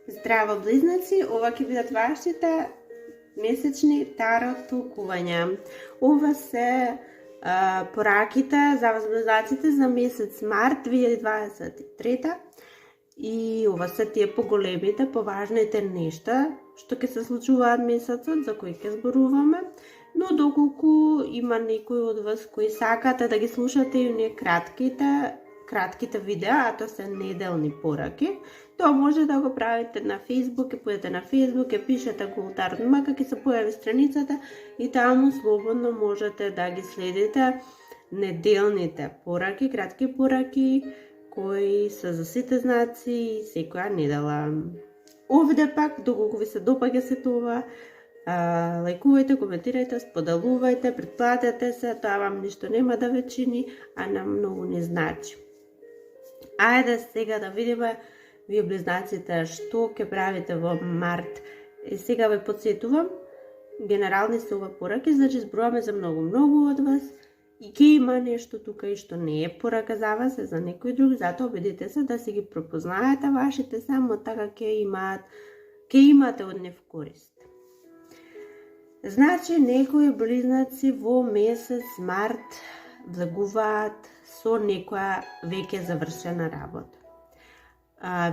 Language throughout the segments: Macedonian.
Здраво, близнаци! Ова ќе бидат вашите месечни тарот толкувања. Ова се пораките за вас, близнаците, за месец март 2023 и ова се тие поголемите, поважните нешта што ќе се случуваат месецот за кои ќе зборуваме. Но доколку има некои од вас кои сакате да ги слушате и оние кратките видеа, а тоа се неделни пораки, тоа може да го правите на Facebook, ќе појдете на Facebook, ќе пишете Gold Tarot Maka, ќе се појави страницата и таму слободно можете да ги следите неделните пораки, кратки пораки, кои се за сите знаци секоја недела. Овде пак, доколку ви се допаѓа се това, лајкувајте, коментирајте, споделувајте, претплатете се, тоа вам ништо нема да ве чини, а нам многу не значи. Ајде сега да видиме вие близнаците што ќе правите во март. Сега ве подсетувам, генерални се ова пораки, значи зборуваме за многу од вас и ќе има нешто тука и што не е порака за вас, е за некој друг, затоа обидете се да си ги препознаете вашите, само така ќе имате од нив корист. Значи, некои близнаци во месец март влегуваат со некоја веќе завршена работа.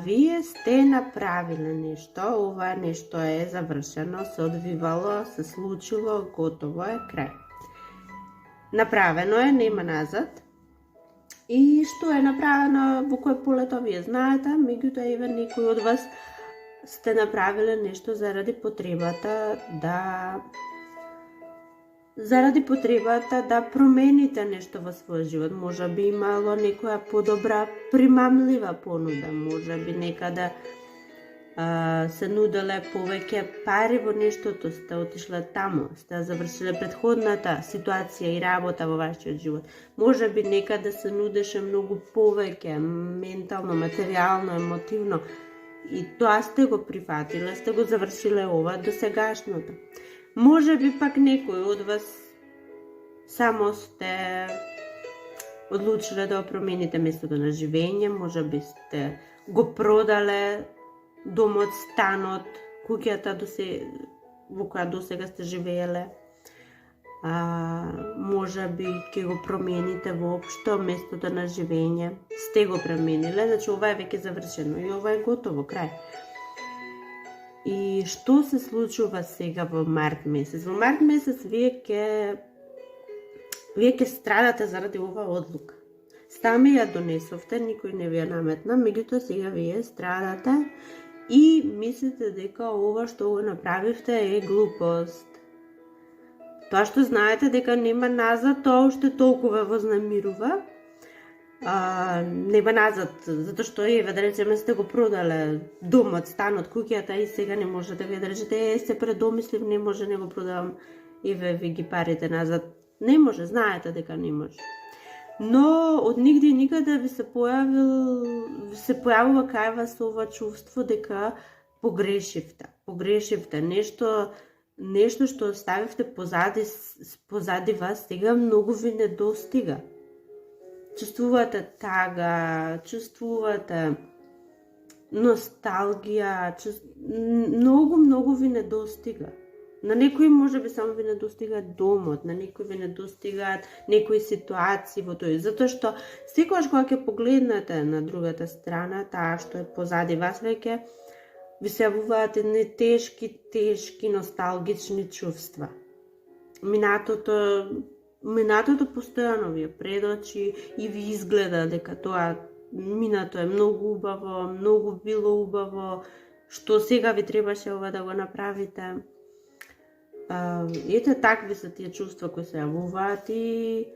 Вие сте направиле нешто, ова нешто е завршено, се одвивало, се случило, готово е, крај. Направено е, нема назад. И што е направено, во кој полето вие знаете, меѓутоа еве некои од вас сте направиле нешто заради потребата да промените нешто во својот живот. Може би имало некоја подобра примамлива понуда, може би некаде се нуделе повеќе пари во нештото, сте отишле таму, сте завршиле претходната ситуација и работа во вашиот живот. Може би некаде се нудеше многу повеќе ментално, материјално, емотивно, и тоа сте го прифатиле, сте го завршиле ова до сегашното. Може би пак некој од вас само сте одлучиле да промените местото на живење, може би сте го продале домот, станот, куќата во која досега сте живееле. Може би ќе го промените воопшто местото на живење. Сте го промениле, значи ова е веќе завршено и ова е готово, крај. И што се случува сега во март месец? Во март месец вие ќе страдате заради ова одлука. Сами ја донесовте, никој не ви ја наметна, меѓутоа сега вие страдате и мислите дека ова што го направивте е глупост. Тоа што знаете дека нема назад, тоа уште толкова вознемирува. Нема назад, затоа што еве да речеме сте го продале домот, станот, куќата и сега не можете вие да речете се предомислив, не може, не го продавам, еве ви ги парите назад. Не може, знаете дека не може. Но од нигде и никаде ви се појавува кај вас ова чувство дека погрешивте, нешто што оставивте позади вас, сега многу ви недостига. Чувствувате тага, чувствувате носталгија, многу ви недостига. На некои може би само ви недостига домот, на некои ви недостигаат некои ситуации во тој, затоа што секогаш кога ќе погледнете на другата страна, таа што е позади вас веќе, ви се јавуваат едни тешки носталгични чувства. Минатото постојано ви е пред очи и ви изгледа дека тоа минато е многу убаво, многу било убаво, што сега ви требаше ова да го направите. Ете такви се тие чувства кои се јавуваат и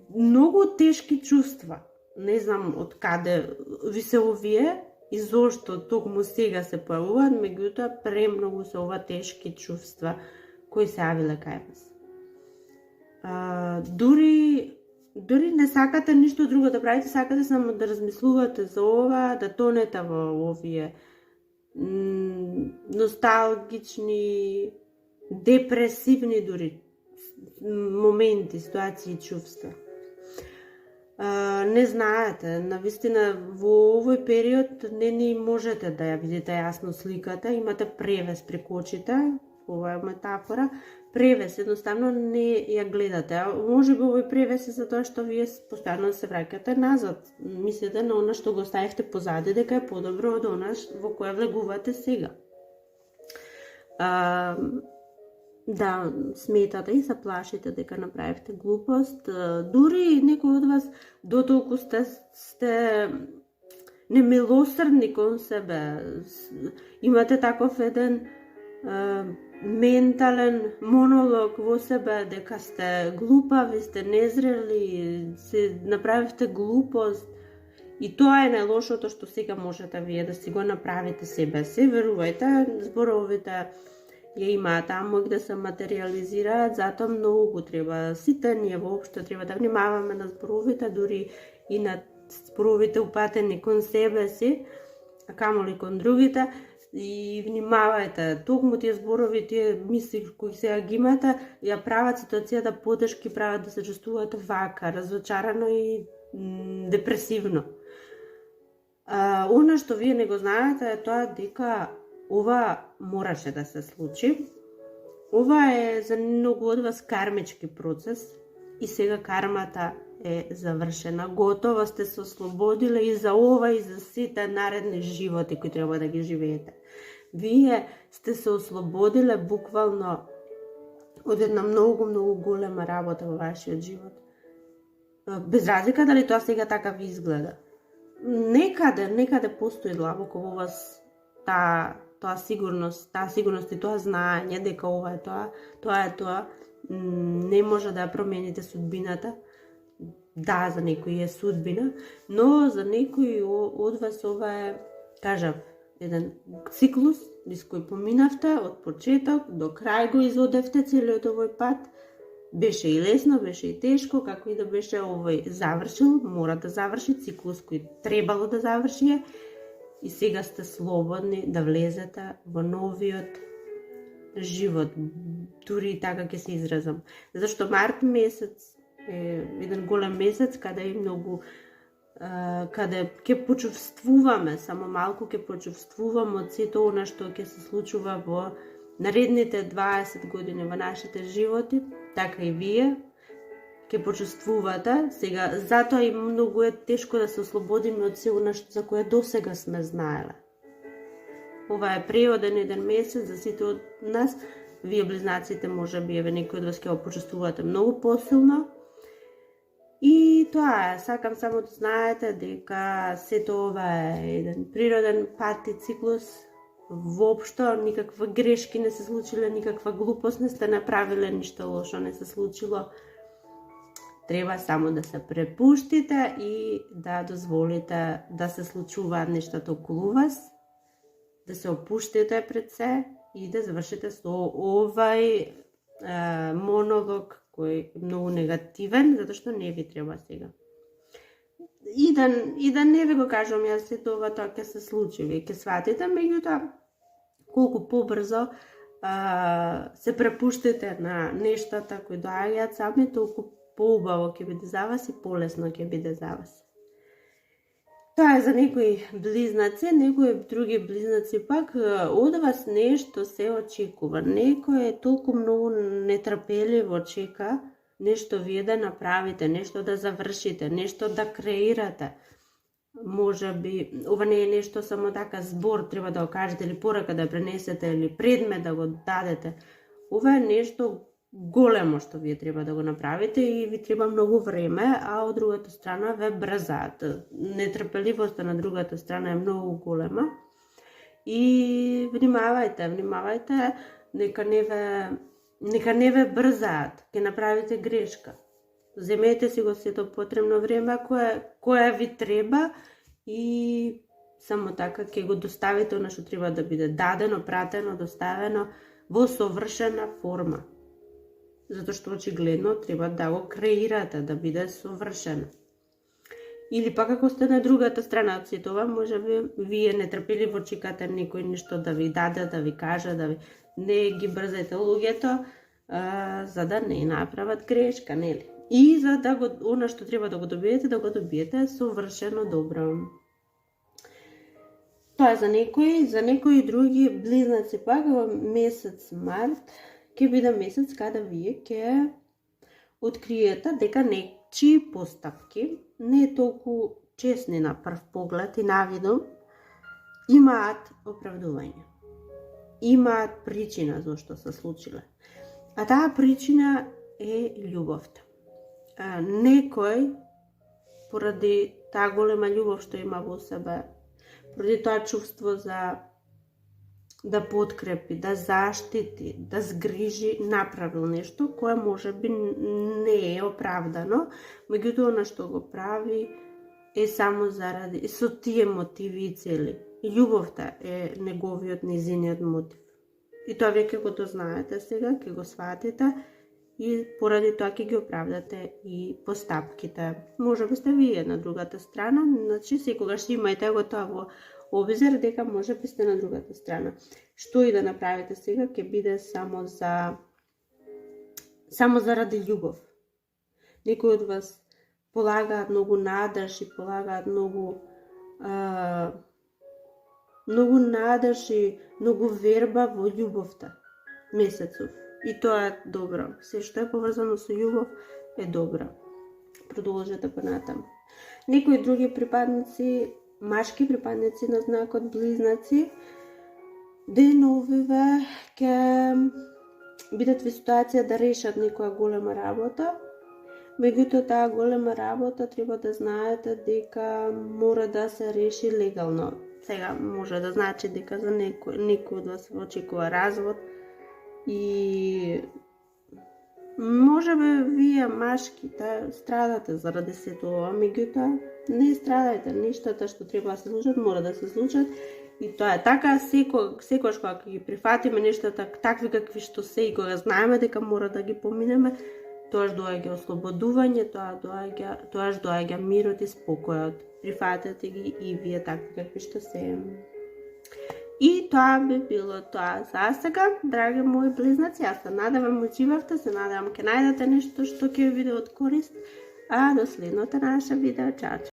многу тешки чувства. Не знам од каде ви се овие и зошто токму сега се појавуваат, меѓутоа премногу се ова тешки чувства кои се јавиле кај вас. Дури не сакате ништо друго да правите, сакате само да размислувате за ова, да тонете во овие носталгични, депресивни дури моменти, ситуации и чувства. не знаете. Навистина во овој период не ни можете да ја видите јасно сликата, имате превес преку очите, ова е метафора, превес, едноставно не ја гледате. А може би овој превес е за тоа што вие постојано се враќате назад. Мислите на она што го оставивте позади, дека е подобро од она во кое влегувате сега. Да, сметате и се плашите дека направивте глупост. Дури некој од вас дотолку сте немилосрдни кон себе. Имате таков еден ментален монолог во себе дека сте глупави, сте незрели, се направивте глупост. И тоа е најлошото што сега можете вие да си го направите себе си. Верувајте, зборовите ја имаат амок да се материализираат, затоа многу треба, сите ние воопшто треба да внимаваме на зборовите, дури и на зборовите упатени кон себе си, а камоли кон другите. И внимавајте, токму тие зборови, тие мисли кои сега ги имате, ја прават ситуацијата потешки, прават да се чувствувате вака, разочарано и депресивно. Она што вие не го знаете е тоа дека ова мораше да се случи. Ова е за многу од вас кармички процес и сега кармата е завршена. Готово сте се ослободиле и за ова и за сите наредни животи кои треба да ги живеете. Вие сте се ослободиле буквално од една многу голема работа во вашиот живот. Без разлика дали тоа сега така ви изгледа. Некаде постои длабоко во вас таа сигурност и тоа знаење дека ова е тоа, не може да ја промените судбината. Да, за некој е судбина, но за некој од вас ова е, кажав, еден циклус низ кој поминавте од почеток до крај, го изодевте целиот овој пат. Беше и лесно, беше и тешко, како и да беше, овој завршил, мора да заврши циклус кој требало да заврши, и сега сте слободни да влезете во новиот живот, дури и така ќе се изразам. Зашто март месец е еден голем месец каде и многу каде ќе почувствуваме, само малку ќе почувствуваме од сето она што ќе се случува во наредните 20 години во нашите животи, така и вие ќе почувствувате. Сега, затоа и многу е тешко да се ослободиме од се она за кое досега сме знаеле. Ова е преоден еден месец за сите од нас. Вие близнаците, може би, некој од вас ќе го почувствувате многу посилно. И тоа е, сакам само да знаете дека сето ова е еден природен пат и циклус. Воопшто никаква грешки не се случиле, никаква глупост не сте направиле, ништо лошо не се случило. Треба само да се препуштите и да дозволите да се случуваат нештата околу вас, да се опуштите пред се и да завршите со овај монолог кој е многу негативен, затоа што не ви треба сега. И да не ви го кажам јас сето ова, тоа ќе се случи, вие ќе сватите, меѓутоа колку побрзо се препуштите на нештата кои доаѓаат сами, толку поубаво ќе биде за вас и полесно ќе биде за вас. Тоа е за некои близнаци, некои други близнаци пак од вас нешто се очекува. Некој е толку многу нетрпеливо чека нешто вие да направите, нешто да завршите, нешто да креирате. Може би, ова не е нешто само така збор, треба да го кажете или порака да пренесете или предмет да го дадете. Ова е нешто големо што вие треба да го направите и ви треба многу време, а од другата страна ве брзаат. Нетрпеливоста на другата страна е многу голема. И внимавајте, нека не ве брзаат, ќе направите грешка. Земете си го сето потребно време кое ви треба и само така ќе го доставите она што треба да биде дадено, пратено, доставено во совршена форма. Затоа што очигледно треба да го креирате, да биде совршено. Или пак ако сте на другата страна од сето ова, може би вие нетрпеливо чекате некој нешто да ви даде, да ви каже, не ги брзајте луѓето, за да не направат грешка, нели? И за да го, она што треба да го добиете совршено добро. Тоа е за некои други близнаци пак во месец март ќе биде месец када вие ќе откриете дека нечии постапки не толку честни на прв поглед и навидом имаат оправдување. Имаат причина зашто се случиле. А таа причина е љубовта. Некој, поради таа голема љубов што има во себе, поради тоа чувство за да подкрепи, да заштити, да згрижи, направил нешто кое може би не е оправдано, меѓутоа она што го прави е само заради со тие мотиви и цели. Љубовта е незиниот мотив. И тоа веќе го знаете сега, ќе го сватите и поради тоа ќе ги оправдате и постапките. Може би сте вие на другата страна, значи секогаш имајте го тоа во обзир дека може би сте на другата страна. Што и да направите сега ќе биде само заради љубов. Некои од вас полагаат многу надрж и полагаат многу надрж и многу верба во љубовта месецов. И тоа е добро. Се што е поврзано со љубов е добро. Продолжете понатаму. Некои други припадници, машки припадници на знакот близнаци, деновиве ќе бидат во ситуација да решат некоја голема работа. Меѓутоа таа голема работа треба да знаете дека мора да се реши легално. Сега може да значи дека за некој од вас очекува развод и може би вие машките страдате заради сето ова, меѓутоа не страдајте, нештата што треба да се случат мора да се случат и тоа е така. Секогаш кога ги прифатиме нештата такви какви што се и кога знаеме дека мора да ги поминеме, тоаш доаѓа ослободување, тоаш доаѓа мирот и спокојот. Прифатете ги и вие такви какви што се. И тоа би било тоа за сега, драги мои близнаци. Јас се надевам учивавте, се надевам ќе најдете нешто што ќе ви биде од корист. А до следното наше видео. Чао!